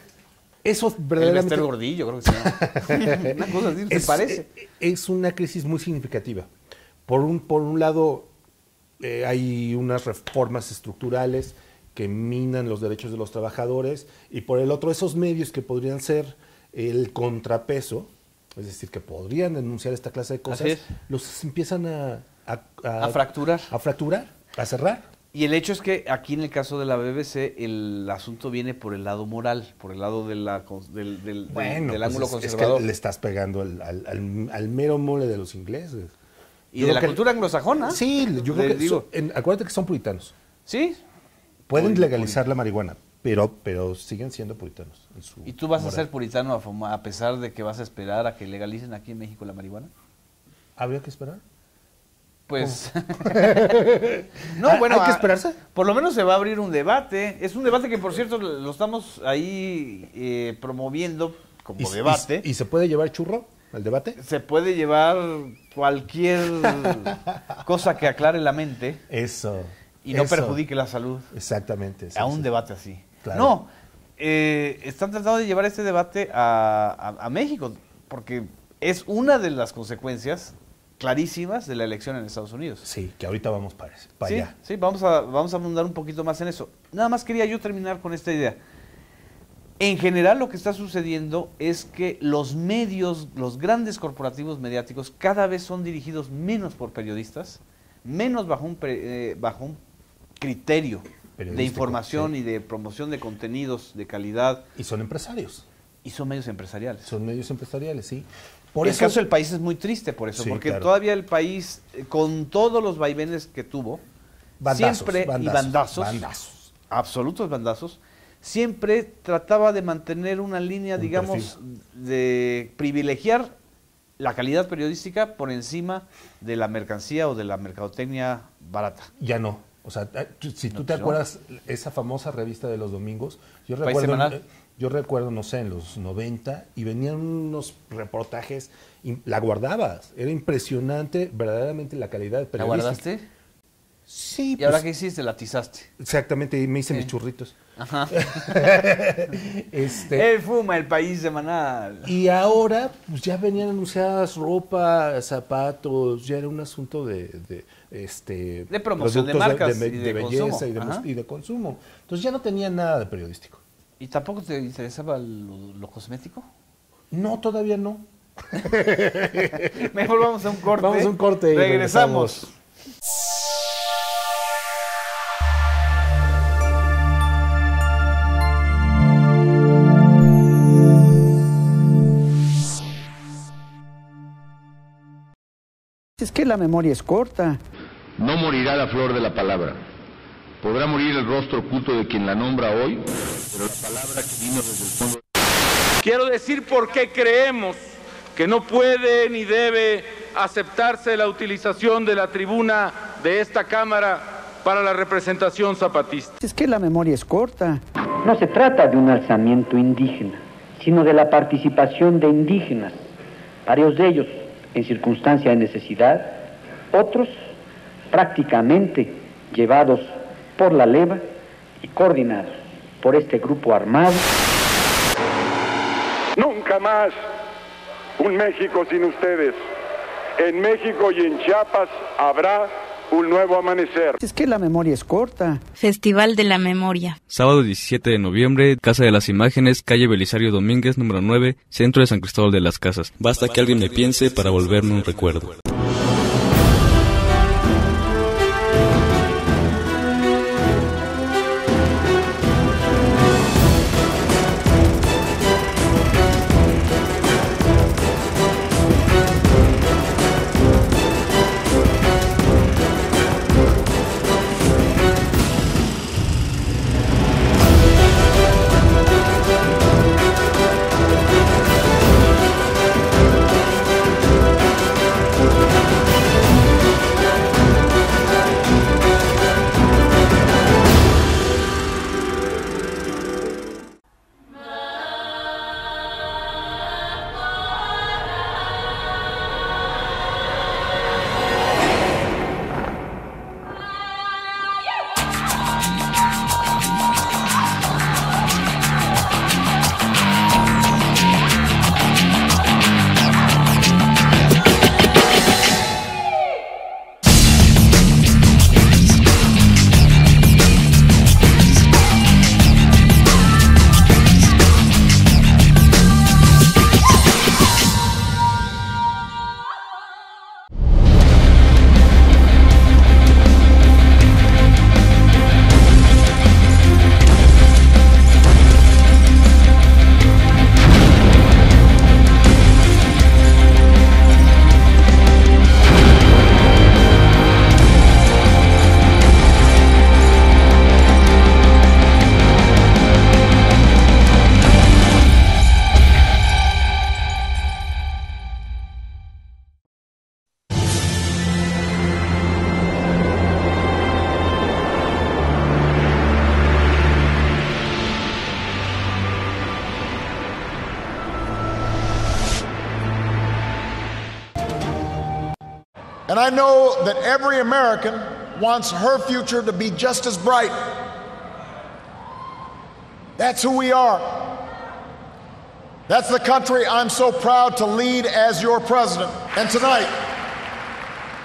eso verdaderamente... El Gordillo, creo que se llama. Una cosa así, ¿te parece? Es una crisis muy significativa. Por un lado, hay unas reformas estructurales que minan los derechos de los trabajadores, y por el otro, esos medios que podrían ser el contrapeso, es decir, que podrían denunciar esta clase de cosas, los empiezan a fracturar. A fracturar, a cerrar. Y el hecho es que aquí en el caso de la BBC el asunto viene por el lado moral, por el lado del ángulo conservador. Es que le estás pegando al mero mole de los ingleses. Y de la cultura anglosajona. Sí, yo creo que acuérdate que son puritanos. Sí. Pueden legalizar la marihuana, pero siguen siendo puritanos. ¿Y tú vas a ser puritano a pesar de que vas a esperar a que legalicen aquí en México la marihuana? ¿Habría que esperar? Pues no, bueno, ¿hay que esperarse? Por lo menos se va a abrir un debate. Es un debate que, por cierto, lo estamos ahí promoviendo como debate. ¿Y se puede llevar churro al debate? Se puede llevar cualquier cosa que aclare la mente. Eso. Y no perjudique la salud. Exactamente. A un debate así. Claro. No, están tratando de llevar este debate a México, porque es una de las consecuencias clarísimas de la elección en Estados Unidos. Sí, que ahorita vamos para allá. Sí, vamos a abundar un poquito más en eso. Nada más quería yo terminar con esta idea. En general lo que está sucediendo es que los medios, los grandes corporativos mediáticos, cada vez son dirigidos menos por periodistas, menos bajo un criterio de información, sí, y de promoción de contenidos de calidad. Y son empresarios. Y son medios empresariales. Son medios empresariales, sí. Por el caso del país es muy triste por eso, sí, porque claro, todavía el país, con todos los vaivenes que tuvo, siempre, y bandazos, absolutos bandazos, siempre trataba de mantener una línea, digamos, de privilegiar la calidad periodística por encima de la mercancía o de la mercadotecnia barata. Ya no. O sea, si tú te acuerdas, esa famosa revista de los domingos, yo recuerdo, no sé, en los 90, y venían unos reportajes, la guardabas, era impresionante verdaderamente la calidad periodística. ¿La guardaste? Sí. ¿Y ahora qué hiciste? ¿La atizaste? Exactamente, y me hice mis churritos. Ajá. Él fuma el país semanal. Y ahora, pues ya venían anunciadas ropa, zapatos, ya era un asunto de promoción de marcas, de belleza y de consumo. Entonces ya no tenía nada de periodístico. ¿Y tampoco te interesaba lo cosmético? No, todavía no. Mejor vamos a un corte. Vamos a un corte y regresamos. Es que la memoria es corta. No morirá la flor de la palabra. Podrá morir el rostro oculto de quien la nombra hoy, pero la palabra que vino desde el fondo. Quiero decir por qué creemos que no puede ni debe aceptarse la utilización de la tribuna de esta Cámara para la representación zapatista. Es que la memoria es corta. No se trata de un alzamiento indígena, sino de la participación de indígenas, varios de ellos en circunstancia de necesidad, otros prácticamente llevados por la leva y coordinados por este grupo armado. Nunca más un México sin ustedes. En México y en Chiapas habrá un nuevo amanecer. Es que la memoria es corta. Festival de la Memoria. Sábado 17 de noviembre, Casa de las Imágenes, calle Belisario Domínguez, número 9, centro de San Cristóbal de las Casas. Basta que alguien me piense para volverme un recuerdo. And I know that every American wants her future to be just as bright. That's who we are. That's the country I'm so proud to lead as your president. And tonight,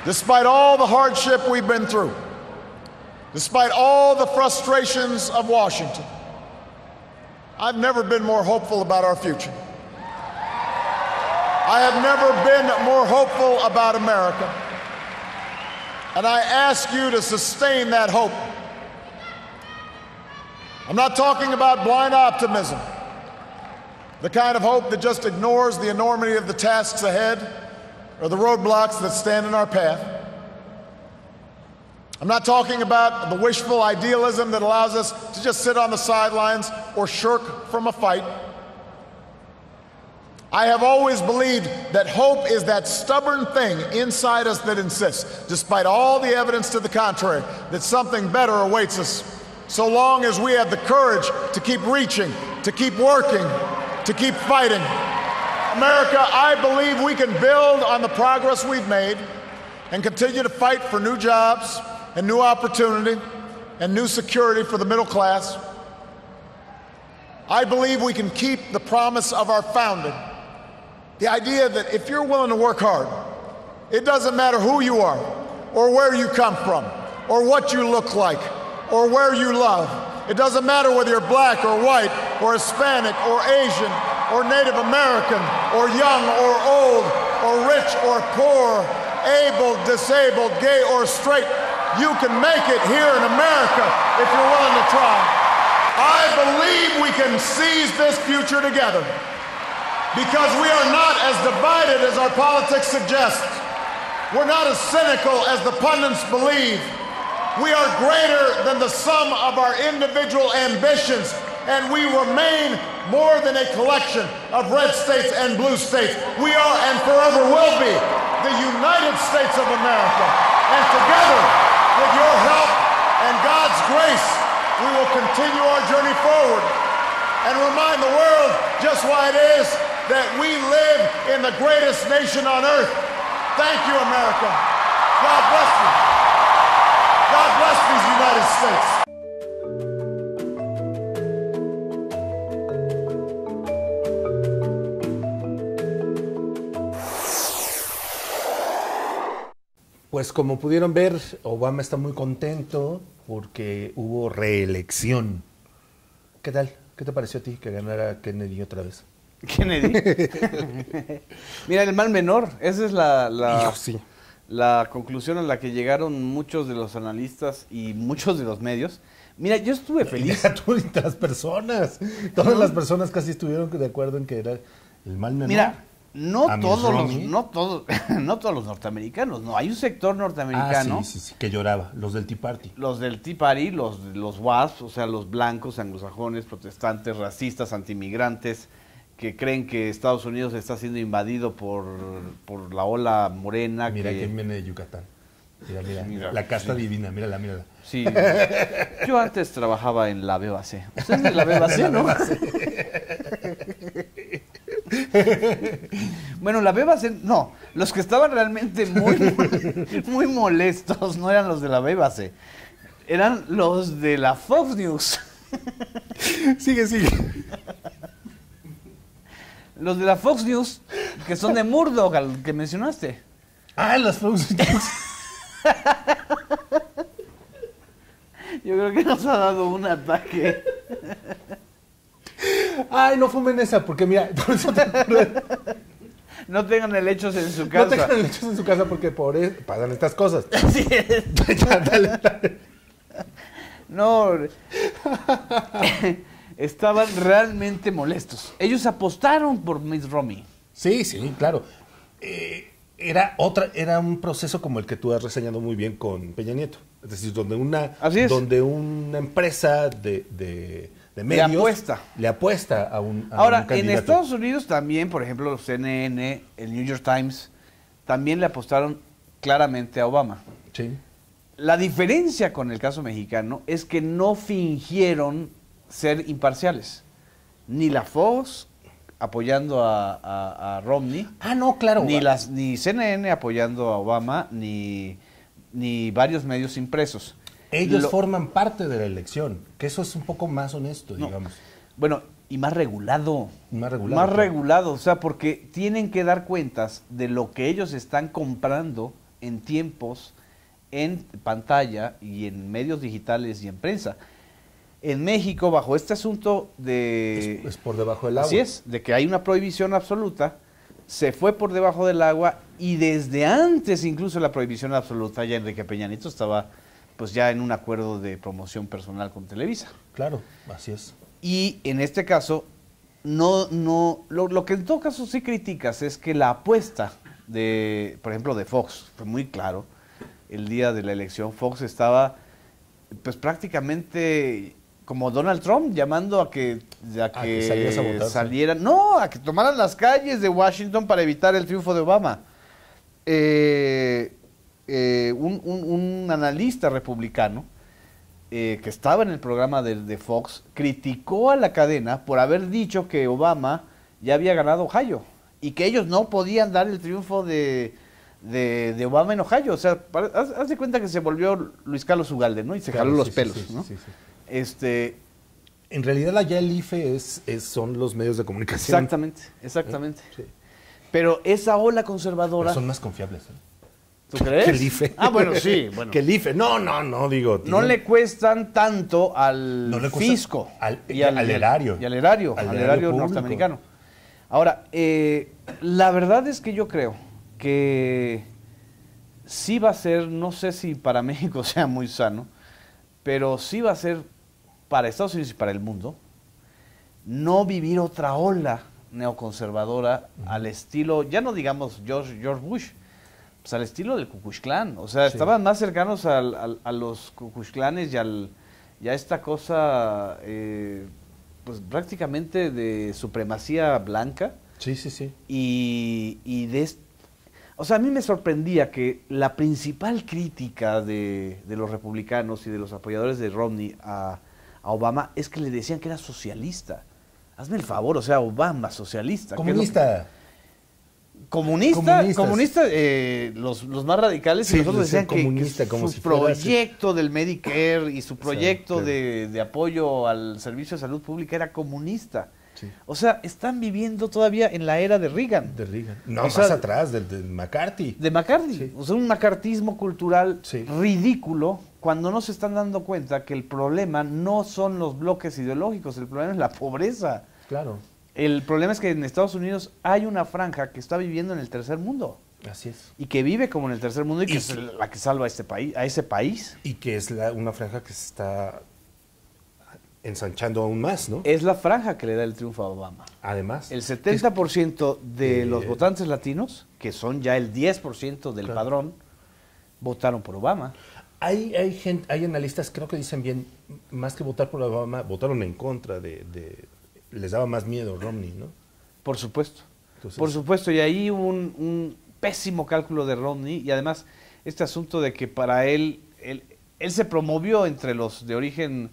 despite all the hardship we've been through, despite all the frustrations of Washington, I've never been more hopeful about our future. I have never been more hopeful about America. And I ask you to sustain that hope. I'm not talking about blind optimism, the kind of hope that just ignores the enormity of the tasks ahead or the roadblocks that stand in our path. I'm not talking about the wishful idealism that allows us to just sit on the sidelines or shirk from a fight. I have always believed that hope is that stubborn thing inside us that insists, despite all the evidence to the contrary, that something better awaits us, so long as we have the courage to keep reaching, to keep working, to keep fighting. America, I believe we can build on the progress we've made and continue to fight for new jobs and new opportunity and new security for the middle class. I believe we can keep the promise of our founding. The idea that if you're willing to work hard, it doesn't matter who you are, or where you come from, or what you look like, or where you love. It doesn't matter whether you're black or white, or Hispanic or Asian, or Native American, or young or old, or rich or poor, able, disabled, gay or straight. You can make it here in America if you're willing to try. I believe we can seize this future together, because we are not as divided as our politics suggests. We're not as cynical as the pundits believe. We are greater than the sum of our individual ambitions, and we remain more than a collection of red states and blue states. We are and forever will be the United States of America. And together, with your help and God's grace, we will continue our journey forward and remind the world just why it is that we live in the greatest nation on earth. Thank you, America. God bless you. God bless these United States. Pues como pudieron ver, Obama está muy contento porque hubo reelección. ¿Qué tal? ¿Qué te pareció a ti que ganara Kennedy otra vez? Kennedy. Mira, el mal menor. Esa es la conclusión a la que llegaron muchos de los analistas y muchos de los medios. Mira, yo estuve feliz. Tú y las personas. Todas las personas casi estuvieron de acuerdo en que era el mal menor. Mira, no todos los norteamericanos, no. Hay un sector norteamericano. Sí, que lloraba. Los del Tea Party. Los del Tea Party, los WASP, o sea, los blancos, anglosajones, protestantes, racistas, antimigrantes, que creen que Estados Unidos está siendo invadido por la ola morena. Mira quién viene de Yucatán. Mira, la casta divina, mírala. Sí. Yo antes trabajaba en la BBAC. Usted es de la BBAC, ¿no? Bueno, la BBAC, no. Los que estaban realmente muy molestos no eran los de la BBAC. Eran los de la Fox News. Sigue. Los de la Fox News, que son de Murdoch, al que mencionaste. Ah, las Fox News. Yo creo que nos ha dado un ataque. Ay, no fumen esa, porque mira, por eso no tengan helechos en su casa. No tengan helechos en su casa porque pasan estas cosas. Sí. Dale. No. Estaban realmente molestos. Ellos apostaron por Mitt Romney. Sí, claro. Era un proceso como el que tú has reseñado muy bien con Peña Nieto. Es decir, donde una empresa de medios le apuesta a un Ahora, candidato. En Estados Unidos también, por ejemplo, CNN, el New York Times, también le apostaron claramente a Obama. Sí. La diferencia con el caso mexicano es que no fingieron ser imparciales. Ni la Fox apoyando a Romney. Ah, no, claro. Ni CNN apoyando a Obama, ni varios medios impresos. Ellos forman parte de la elección, que eso es un poco más honesto, digamos. Bueno, y más regulado. Más regulado, o sea, porque tienen que dar cuentas de lo que ellos están comprando en tiempos, en pantalla y en medios digitales y en prensa. En México, bajo este asunto de... Es por debajo del agua. Así es, de que hay una prohibición absoluta, se fue por debajo del agua y desde antes incluso la prohibición absoluta, ya Enrique Peña Nieto estaba pues ya en un acuerdo de promoción personal con Televisa. Claro, así es. Y en este caso, lo que en todo caso sí criticas es que la apuesta de, por ejemplo, de Fox, fue muy claro, el día de la elección Fox estaba pues prácticamente como Donald Trump llamando a que salieran, no, a que tomaran las calles de Washington para evitar el triunfo de Obama. Un analista republicano que estaba en el programa de Fox criticó a la cadena por haber dicho que Obama ya había ganado Ohio y que ellos no podían dar el triunfo de Obama en Ohio. O sea, haz de cuenta que se volvió Luis Carlos Ugalde, ¿no? Y se jaló los pelos, ¿no? Sí. En realidad allá el IFE son los medios de comunicación. Exactamente. Sí. Pero esa ola conservadora... Pero son más confiables, ¿eh? ¿Tú crees? Que el IFE. Ah, bueno, sí. Bueno. Que el IFE. No, digo... No le cuestan tanto al fisco. Al erario. Y al erario norteamericano. Ahora, la verdad es que yo creo que sí va a ser, no sé si para México sea muy sano, pero sí va a ser para Estados Unidos y para el mundo no vivir otra ola neoconservadora al estilo, ya no digamos George Bush, pues al estilo del Ku Klux Klan. O sea, estaban más cercanos a los Ku Klux Klanes y a esta cosa pues prácticamente de supremacía blanca. Sí. O sea, a mí me sorprendía que la principal crítica de los republicanos y de los apoyadores de Romney a Obama es que le decían que era socialista. Hazme el favor, o sea, Obama, socialista. Comunista. Comunista, los más radicales, y nosotros decían que su proyecto del Medicare y su proyecto de apoyo al servicio de salud pública era comunista. Sí. O sea, están viviendo todavía en la era de Reagan. No, más atrás, del McCarthy. De McCarthy. Sí. O sea, un macartismo cultural ridículo, cuando no se están dando cuenta que el problema no son los bloques ideológicos, el problema es la pobreza. Claro. El problema es que en Estados Unidos hay una franja que está viviendo en el tercer mundo. Así es. Y que vive como en el tercer mundo y que es la que salva a ese país. Y que es una franja que se está ensanchando aún más, ¿no? Es la franja que le da el triunfo a Obama. Además. El 70% de los votantes latinos, que son ya el 10% del padrón, votaron por Obama. Hay analistas, creo que dicen bien, más que votar por Obama, votaron en contra les daba más miedo Romney, ¿no? Por supuesto. Entonces, por supuesto, y ahí hubo un pésimo cálculo de Romney, y además este asunto de que para él se promovió entre los de origen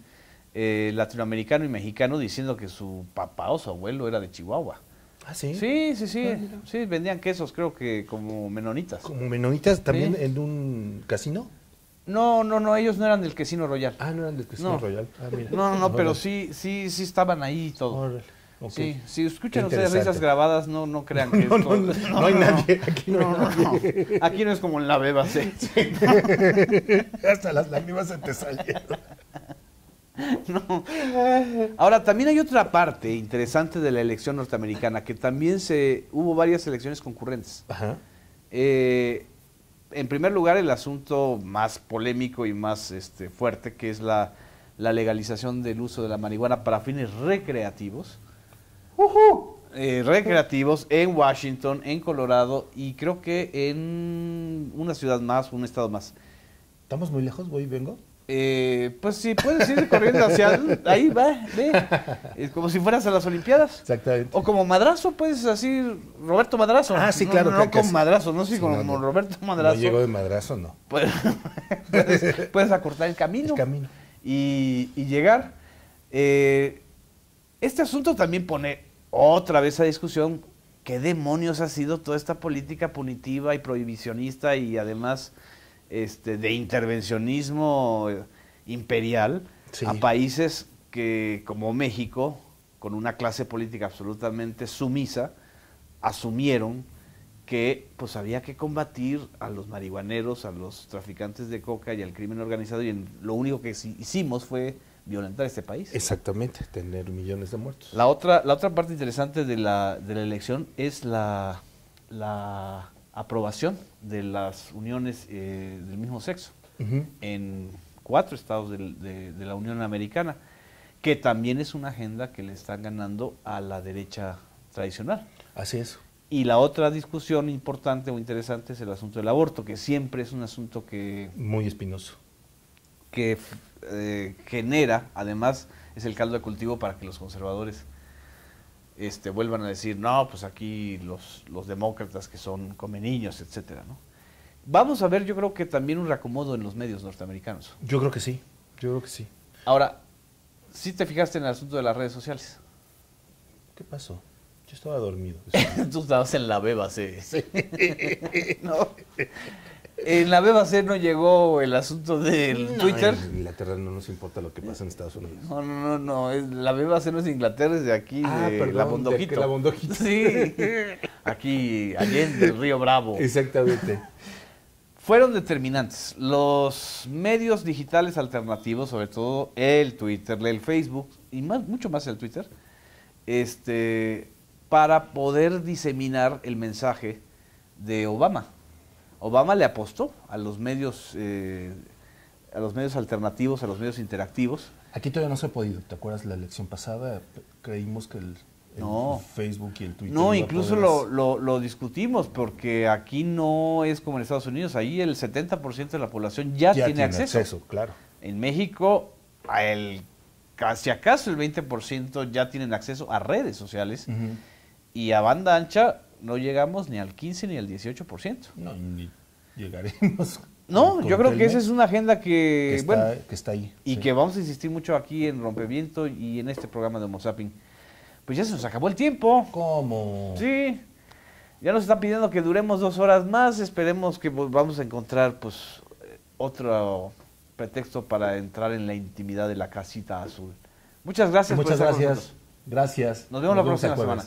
latinoamericano y mexicano diciendo que su papá o su abuelo era de Chihuahua. ¿Ah, sí? Sí, vendían quesos, creo que como menonitas. ¿Como menonitas también en un casino? No, ellos no eran del Casino Royal. Ah, no eran del Casino Royal. Ah, mira. No, pero sí estaban ahí y todo. Órale. Okay. Sí, si escuchan ustedes risas grabadas, no crean que no hay nadie. Aquí no hay nadie. Aquí no es como en la beba, sí. Hasta las lágrimas se te salieron. No. Ahora, también hay otra parte interesante de la elección norteamericana, que también hubo varias elecciones concurrentes. Ajá. En primer lugar, el asunto más polémico y más fuerte, que es la legalización del uso de la marihuana para fines recreativos. Recreativos en Washington, en Colorado y creo que en una ciudad más, un estado más. ¿Estamos muy lejos? ¿Voy y vengo? Pues sí, puedes ir corriendo hacia ahí, ve. Es como si fueras a las Olimpiadas. Exactamente. O como Madrazo, puedes así, Roberto Madrazo. Ah, sí, claro. No como Madrazo, no, sí, como Roberto Madrazo. No llego de Madrazo, no. Puedes acortar el camino. Y llegar. Este asunto también pone otra vez a discusión qué demonios ha sido toda esta política punitiva y prohibicionista y además de intervencionismo imperial a países que, como México, con una clase política absolutamente sumisa, asumieron que pues había que combatir a los marihuaneros, a los traficantes de coca y al crimen organizado, y lo único que hicimos fue violentar este país. Exactamente, tener millones de muertos. La otra parte interesante de la elección es la la aprobación de las uniones del mismo sexo en 4 estados de la Unión Americana, que también es una agenda que le están ganando a la derecha tradicional. Así es. Y la otra discusión importante o interesante es el asunto del aborto, que siempre es un asunto que... Muy espinoso. Que genera, además, es el caldo de cultivo para que los conservadores vuelvan a decir, no, pues aquí los demócratas que son come niños, etcétera, ¿no? Vamos a ver, yo creo que también un reacomodo en los medios norteamericanos. Yo creo que sí, Ahora, ¿sí te fijaste en el asunto de las redes sociales? ¿Qué pasó? Yo estaba dormido. Tú estabas en la BBC. Sí. No. En la BBC no llegó el asunto del Twitter. En Inglaterra no nos importa lo que pasa en Estados Unidos. No. La BBC no es de Inglaterra, es de aquí, de la Bondojito. La Bondojito. Sí. Aquí, Allende, el Río Bravo. Exactamente. Fueron determinantes. Los medios digitales alternativos, sobre todo el Twitter, el Facebook, y mucho más el Twitter, para poder diseminar el mensaje de Obama. Obama le apostó a los medios alternativos, a los medios interactivos. Aquí todavía no se ha podido. ¿Te acuerdas la elección pasada? Creímos que el Facebook y el Twitter... No, incluso lo discutimos, porque aquí no es como en Estados Unidos. Ahí el 70% de la población ya tiene acceso. Claro. En México, casi acaso el 20% ya tienen acceso a redes sociales. Y a banda ancha no llegamos ni al 15 ni al 18%. No, ni llegaremos. No, yo creo que esa es una agenda que está ahí. Y que vamos a insistir mucho aquí en Rompeviento y en este programa de Homo Zapping. Pues ya se nos acabó el tiempo. ¿Cómo? Sí. Ya nos están pidiendo que duremos 2 horas más. Esperemos que vamos a encontrar otro pretexto para entrar en la intimidad de la casita azul. Muchas gracias. Muchas gracias. Gracias. Nos vemos la próxima semana.